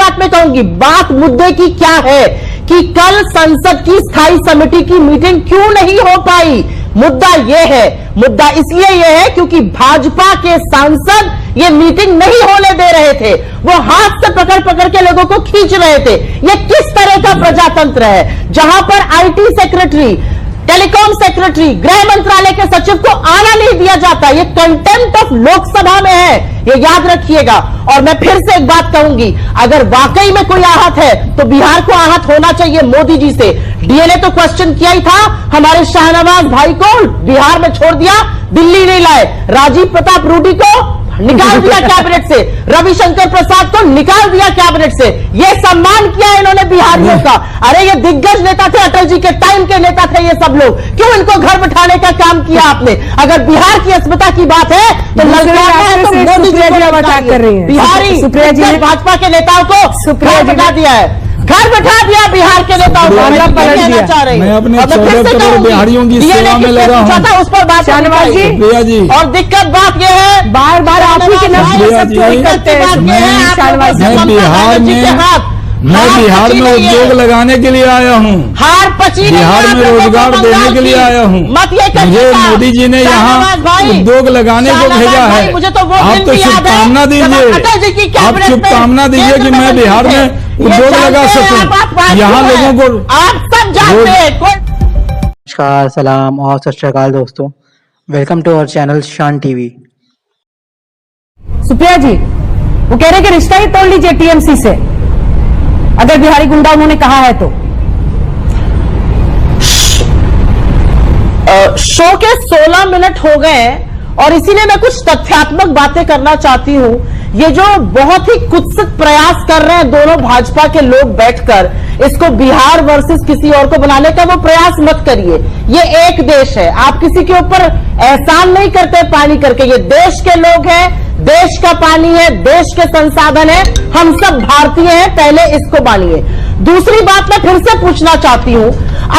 बात मैं कहूंगी, बात मुद्दे की क्या है कि कल संसद की स्थायी समिति की मीटिंग क्यों नहीं हो पाई। मुद्दा यह है, मुद्दा इसलिए यह है क्योंकि भाजपा के सांसद ये मीटिंग नहीं होने दे रहे थे, वो हाथ से पकड़ पकड़ के लोगों को खींच रहे थे। ये किस तरह का प्रजातंत्र है जहां पर आईटी सेक्रेटरी, टेलीकॉम सेक्रेटरी, गृह मंत्रालय के सचिव को आना नहीं दिया जाता। ये कंटेम्प्ट ऑफ लोकसभा में है, ये याद रखिएगा। और मैं फिर से एक बात कहूंगी, अगर वाकई में कोई आहत है तो बिहार को आहत होना चाहिए मोदी जी से। डीएनए तो क्वेश्चन किया ही था, हमारे शाहनवाज भाई को बिहार में छोड़ दिया, दिल्ली नहीं लाए। राजीव प्रताप रूडी को निकाल दिया कैबिनेट से, रविशंकर प्रसाद को निकाल दिया कैबिनेट से। ये सम्मान किया इन्होंने बिहारियों का। अरे ये दिग्गज नेता थे, अटल जी के टाइम के नेता थे ये सब लोग, क्यों इनको घर बिठाने का काम किया आपने? अगर बिहार की अस्मिता की बात है तो ललकारना है तो मोदी जी को अटैक कर रही है। बिहारी भाजपा के नेताओं को घर बिठा दिया है, घर बैठा दिया बिहार के नेताओं को। कहना चाह रही मैं अपने 14 करोड़ बिहारियों की सेवा में लगा हूं। उस पर बात शाहनवाज जी, प्रिया जी, और दिक्कत बात यह है, बार बार आप ही के नाम पे सब चोरी करते हैं। शाहनवाज जी, मैं बिहार में उद्योग लगाने के लिए आया हूँ, हार पची बिहार में रोजगार देने के लिए आया हूँ। मुझे मोदी जी ने यहाँ उद्योग लगाने को भेजा है। आप तो शुभकामना दीजिए, आप शुभकामना दीजिए कि मैं बिहार में उद्योग लगा सकूं, यहाँ लोगों को आप सब जानते हैं। नमस्कार, सलाम और सत श्री अकाल दोस्तों, वेलकम टू अवर चैनल शान टीवी। सुप्रिया जी, वो कह रहे कि रिश्ता ही तोड़ लीजिए टीएमसी से, अगर बिहारी गुंडा उन्होंने कहा है तो। शो के 16 मिनट हो गए और इसीलिए मैं कुछ तथ्यात्मक बातें करना चाहती हूं। ये जो बहुत ही कुत्सित प्रयास कर रहे हैं दोनों भाजपा के लोग बैठकर इसको बिहार वर्सेस किसी और को बनाने का, वो प्रयास मत करिए। ये एक देश है, आप किसी के ऊपर एहसान नहीं करते पानी करके। ये देश के लोग हैं, देश का पानी है, देश के संसाधन है, हम सब भारतीय हैं, पहले इसको मानिए। दूसरी बात मैं फिर से पूछना चाहती हूं,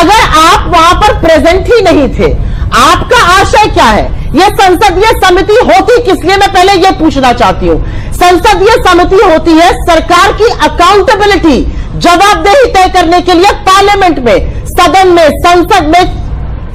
अगर आप वहां पर प्रेजेंट ही नहीं थे, आपका आशय क्या है? यह संसदीय समिति होती किस लिए, मैं पहले यह पूछना चाहती हूं। संसदीय समिति होती है सरकार की अकाउंटेबिलिटी, जवाबदेही तय करने के लिए पार्लियामेंट में, सदन में, संसद में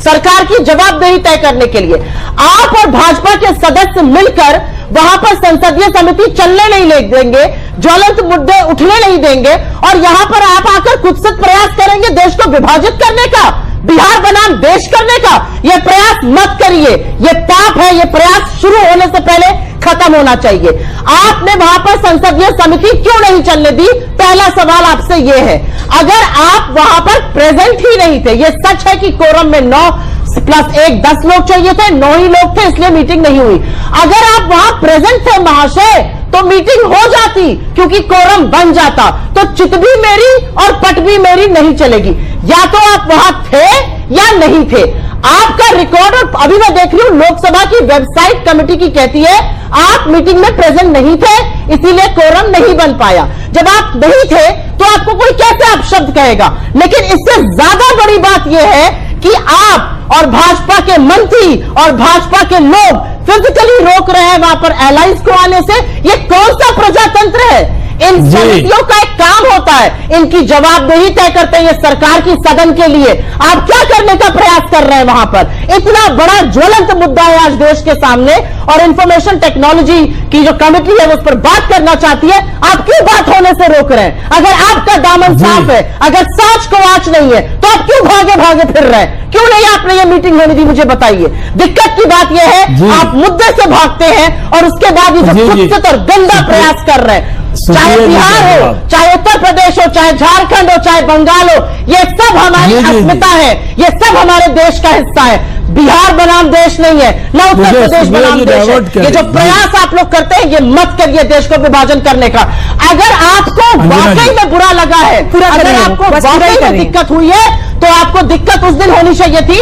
सरकार की जवाबदेही तय करने के लिए। आप और भाजपा के सदस्य मिलकर वहां पर संसदीय समिति चलने नहीं देंगे, ज्वलंत मुद्दे उठने नहीं देंगे, और यहां पर आप आकर कुत्सित प्रयास करेंगे देश को विभाजित करने का, बिहार बनाम देश करने का। यह प्रयास मत करिए, यह पाप है। यह प्रयास शुरू होने से पहले खत्म होना चाहिए। आपने वहां पर संसदीय समिति क्यों नहीं चलने दी? पहला सवाल आपसे यह है। अगर आप वहां पर प्रेजेंट ही नहीं थे, यह सच है कि कोरम में 9+1 10 लोग चाहिए थे, 9 ही लोग थे, इसलिए मीटिंग नहीं हुई। अगर आप वहां प्रेजेंट थे महाशय तो मीटिंग हो जाती, क्योंकि कोरम बन जाता, तो चित भी मेरी और पट भी मेरी नहीं चलेगी। या तो आप वहां थे या नहीं थे। आपका रिकॉर्ड, और अभी मैं देख रही हूं लोकसभा की वेबसाइट कमेटी की कहती है आप मीटिंग में प्रेजेंट नहीं थे, इसीलिए कोरम नहीं बन पाया। जब आप नहीं थे तो आपको कोई कैसे अपशब्द कहेगा? लेकिन इससे ज्यादा बड़ी बात यह है कि आप और भाजपा के मंत्री और भाजपा के लोग फिजिकली रोक रहे हैं वहां पर एलाइंस को आने से। ये कौन सा प्रजातंत्र है? इन समितियों का एक काम होता है, इनकी जवाबदेही तय करते हैं ये सरकार की, सदन के लिए। आप क्या करने का प्रयास कर रहे हैं वहां पर? इतना बड़ा ज्वलंत मुद्दा है आज देश के सामने, और इंफॉर्मेशन टेक्नोलॉजी की जो कमेटी है उस पर बात करना चाहती है। आप क्यों बात होने से रोक रहे हैं? अगर आपका दामन साफ है, अगर सांच को आंच नहीं है, तो आप क्यों भागे भागे फिर रहे हैं? क्यों नहीं आपने ये मीटिंग होने दी, मुझे बताइए। दिक्कत की बात यह है आप मुद्दे से भागते हैं और उसके बाद ये जो कुत्सित और गंदा प्रयास कर रहे हैं, चाहे बिहार हो, चाहे उत्तर प्रदेश हो, चाहे झारखंड हो, चाहे बंगाल हो, ये सब हमारी अस्मिता है, ये सब हमारे देश का हिस्सा है। बिहार बनाम देश नहीं है, न उत्तर प्रदेश बनाम देश है। ये जो प्रयास आप लोग करते हैं ये मत करिए देश को विभाजन करने का। अगर आपको वाकई में बुरा लगा है, अगर आपको वाकई में दिक्कत हुई है, तो आपको दिक्कत उस दिन होनी चाहिए थी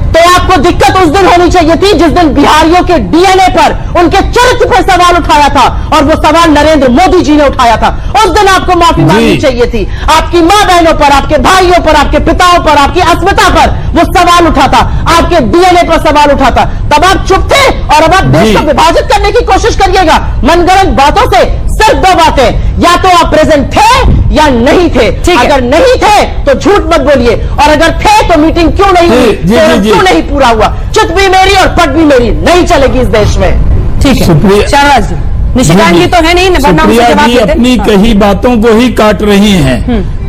तो आपको दिक्कत उस दिन होनी चाहिए थी जिस दिन बिहारियों के डीएनए पर, उनके चरित्र पर सवाल उठाया था, और वो सवाल नरेंद्र मोदी जी ने उठाया था। उस दिन आपको माफी मांगनी चाहिए थी। आपकी मां बहनों पर, आपके भाइयों पर, आपके पिताओं पर, आपकी अस्मिता पर वो सवाल उठाता, आपके डीएनए पर सवाल उठाता। तब आप चुप थे, और अब आप देश को विभाजित करने की कोशिश करिएगा मनगढ़ंत बातों से। सिर्फ दो बातें, या तो आप प्रेजेंट थे या नहीं थे। अगर नहीं थे तो झूठ मत बोलिए, और अगर थे तो मीटिंग क्यों नहीं हुई, क्यों नहीं पूरा हुआ। चित भी मेरी और पट भी मेरी नहीं चलेगी इस देश में। ठीक है, शाहनवाज जी, निशिकांत जी तो है नहीं, सुप्रिया जी अपनी कही बातों को ही काट रही हैं।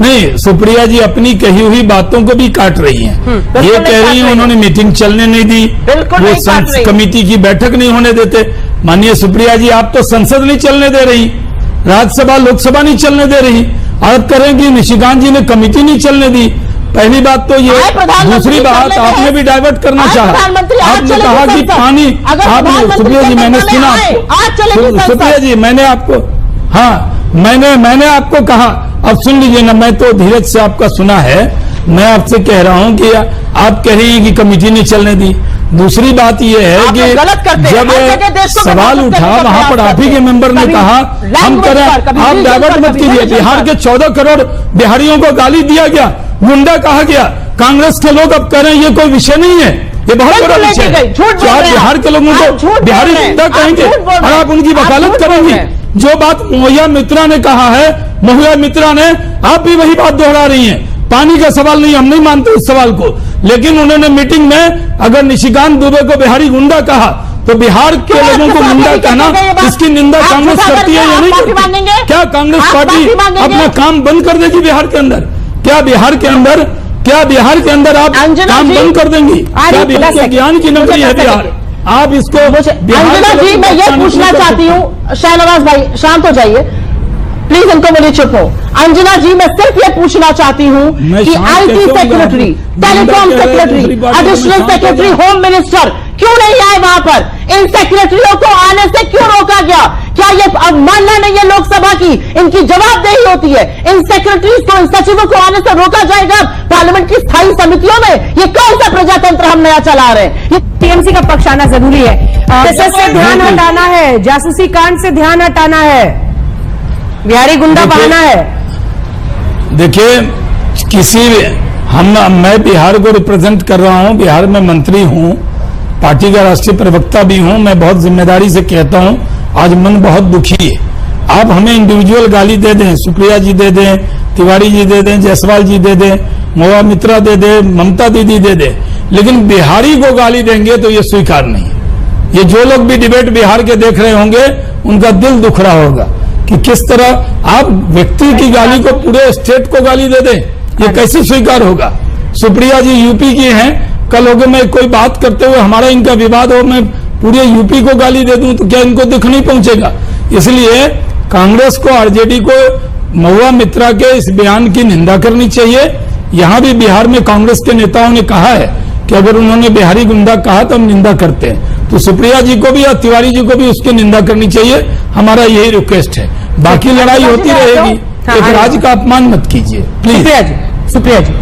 नहीं, सुप्रिया जी अपनी कही हुई बातों को भी काट रही हैं। ये कह रही हैं उन्होंने मीटिंग चलने नहीं दी, वो कमेटी की बैठक नहीं होने देते। माननीय सुप्रिया जी, आप तो संसद नहीं चलने दे रही, राज्यसभा लोकसभा नहीं चलने दे रही, आप कह रहे हैं कि निशिकांत जी ने कमेटी नहीं चलने दी। पहली बात तो ये, दूसरी बात आपने भी डाइवर्ट करना चाहा। आपने कहा कि पानी, आपने, सुप्रिया जी मैंने सुना, सुप्रिया जी मैंने आपको, हाँ मैंने आपको कहा, अब सुन लीजिए ना, मैं तो धीरज से आपका सुना है। मैं आपसे कह रहा हूं कि आप कह रही हैं कि कमेटी नहीं चलने दी। दूसरी बात यह है कि जब सवाल उठा वहां पर आप ही के मेंबर ने कहा हम करें, आप डाइवर्ट मत कीजिए। बिहार के 14 करोड़ बिहारियों को गाली दिया गया, गुंडा कहा गया। कांग्रेस के लोग अब कह रहे हैं ये कोई विषय नहीं है, ये बहुत बड़ा विषय है। क्या आप बिहार के लोगों को बिहारी गुंडा कहेंगे और आप उनकी वकालत करेंगी? जो बात मोहिया मित्रा ने कहा है, मोहिया मित्रा ने, आप भी वही बात दोहरा रही हैं। पानी का सवाल नहीं, हम नहीं मानते उस सवाल को, लेकिन उन्होंने मीटिंग में अगर निशिकांत दुबे को बिहारी गुंडा कहा तो बिहार के लोगों को गुंडा कहना, इसकी निंदा कांग्रेस करती है या नहीं करती? क्या कांग्रेस पार्टी अपना काम बंद कर देगी बिहार के अंदर? क्या बिहार के अंदर आप काम बंद कर देंगी? क्या बिहार के ज्ञान की नगरी है बिहार? आप इसको, अंजना जी मैं ये पूछना चाहती हूँ, शाहनवाज भाई शांत हो जाइए प्लीज, इनको बोलिए चुप हो। अंजना जी मैं सिर्फ ये पूछना चाहती हूँ कि IT secretary, telecom secretary, additional secretary, home minister क्यों नहीं आए वहां पर? इन सेक्रेटरियों को आने से क्यों रोका गया? क्या ये अब मानना नहीं है लोकसभा की, इनकी जवाबदेही होती है? इन सेक्रेटरीज को, इन सचिवों को आने से रोका जाएगा पार्लियामेंट की स्थायी समितियों में? ये कौन सा प्रजातंत्र हम नया चला रहे हैं? ये टीएमसी का पक्ष आना जरूरी है, से ध्यान हटाना है, जासूसी कांड से ध्यान हटाना है, बिहारी गुंडा बहाना है। देखिए, मैं बिहार को रिप्रेजेंट कर रहा हूं, बिहार में मंत्री हूं, पार्टी का राष्ट्रीय प्रवक्ता भी हूं। मैं बहुत जिम्मेदारी से कहता हूं, आज मन बहुत दुखी है। आप हमें इंडिविजुअल गाली दे दें, सुप्रिया जी दे दें, तिवारी जी दे दें, जायसवाल जी दे दें, मोहिया मित्रा दे दें, ममता दीदी दे दें, लेकिन बिहारी को गाली देंगे तो ये स्वीकार नहीं। ये जो लोग भी डिबेट बिहार के देख रहे होंगे उनका दिल दुख रहा होगा कि किस तरह आप व्यक्ति की गाली को पूरे स्टेट को गाली दे दें, ये कैसे स्वीकार होगा? सुप्रिया जी यूपी की हैं, कल होगे मैं कोई बात करते हुए हमारा इनका विवाद हो, मैं पूरे यूपी को गाली दे दूं तो क्या इनको दुख नहीं पहुंचेगा? इसलिए कांग्रेस को, आरजेडी को महुआ मित्रा के इस बयान की निंदा करनी चाहिए। यहां भी बिहार में कांग्रेस के नेताओं ने कहा है कि अगर उन्होंने बिहारी गुंडा कहा तो हम निंदा करते हैं, तो सुप्रिया जी को भी और तिवारी जी को भी उसकी निंदा करनी चाहिए। हमारा यही रिक्वेस्ट है, बाकी लड़ाई होती रहेगी, एक राज्य का अपमान मत कीजिए प्लीज। सुप्रिया जी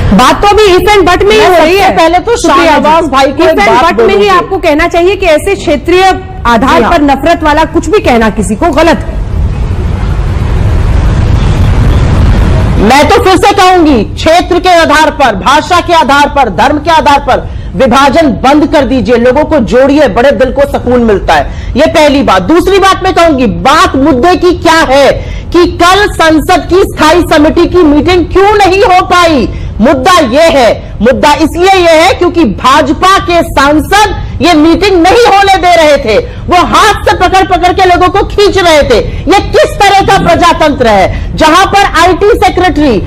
बात तो अभी इफ एंड बट में ही हो रही है। पहले तो शाहनवाज भाई को इफ एंड बट में ही आपको कहना चाहिए कि ऐसे क्षेत्रीय आधार पर नफरत वाला कुछ भी कहना किसी को गलत है। मैं तो फिर से कहूंगी, क्षेत्र के आधार पर, भाषा के आधार पर, धर्म के आधार पर विभाजन बंद कर दीजिए, लोगों को जोड़िए, बड़े दिल को सुकून मिलता है। ये पहली बात। दूसरी बात मैं कहूंगी, बात मुद्दे की क्या है कि कल संसद की स्थायी समिति की मीटिंग क्यों नहीं हो पाई? मुद्दा यह है, मुद्दा इसलिए यह है क्योंकि भाजपा के सांसद ये मीटिंग नहीं होने दे रहे थे, वो हाथ से पकड़ पकड़ के लोगों को खींच रहे थे। ये किस तरह का प्रजातंत्र है जहां पर आईटी सेक्रेटरी,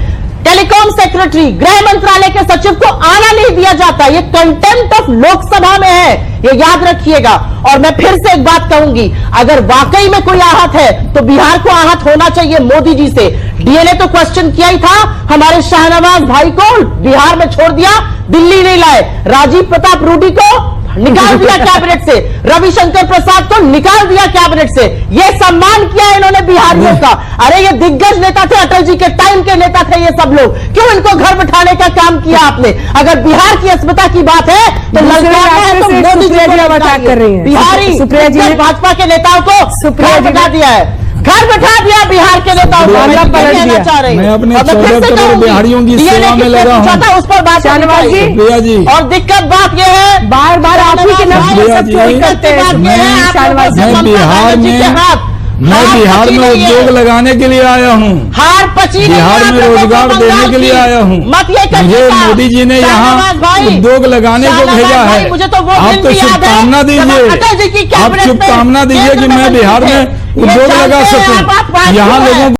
टेलीकॉम सेक्रेटरी, गृह मंत्रालय के सचिव को आना नहीं दिया जाता? ये कंटेम्प्ट ऑफ लोकसभा में है, ये याद रखिएगा। और मैं फिर से एक बात कहूंगी, अगर वाकई में कोई आहत है तो बिहार को आहत होना चाहिए मोदी जी से। डीएनए तो क्वेश्चन किया ही था, हमारे शाहनवाज भाई को बिहार में छोड़ दिया, दिल्ली नहीं लाए। राजीव प्रताप रूडी को निकाल दिया कैबिनेट से, रविशंकर प्रसाद को निकाल दिया कैबिनेट से। ये सम्मान किया इन्होंने बिहारियों का। अरे ये दिग्गज नेता थे, अटल जी के टाइम के नेता थे ये सब लोग, क्यों इनको घर बैठाने का काम किया आपने? अगर बिहार की अस्मिता की बात है तो लगता है तो मोदी जी को अटैक कर रही है। बिहारी सुप्रिया जी ने भाजपा के नेताओं को सुप्रिया बैठा दिया है, घर बैठा दिया बिहार के नेताओं को। मैं अपने 14 करोड़ बिहारियों की सेवा में लगा हूँ। उस पर बात शाहनवाज जी, और दिक्कत बात यह है बार बार आप ही के नाम सब चोरी करते हैं। मैं बिहार में उद्योग लगाने के लिए आया हूँ, बिहार में रोजगार देने के लिए आया हूँ। मुझे मोदी जी ने यहाँ उद्योग लगाने को भेजा है। आप तो शुभकामना दीजिए, आप शुभकामना दीजिए कि मैं बिहार में उद्योग लगा सकूं। यहाँ लोगों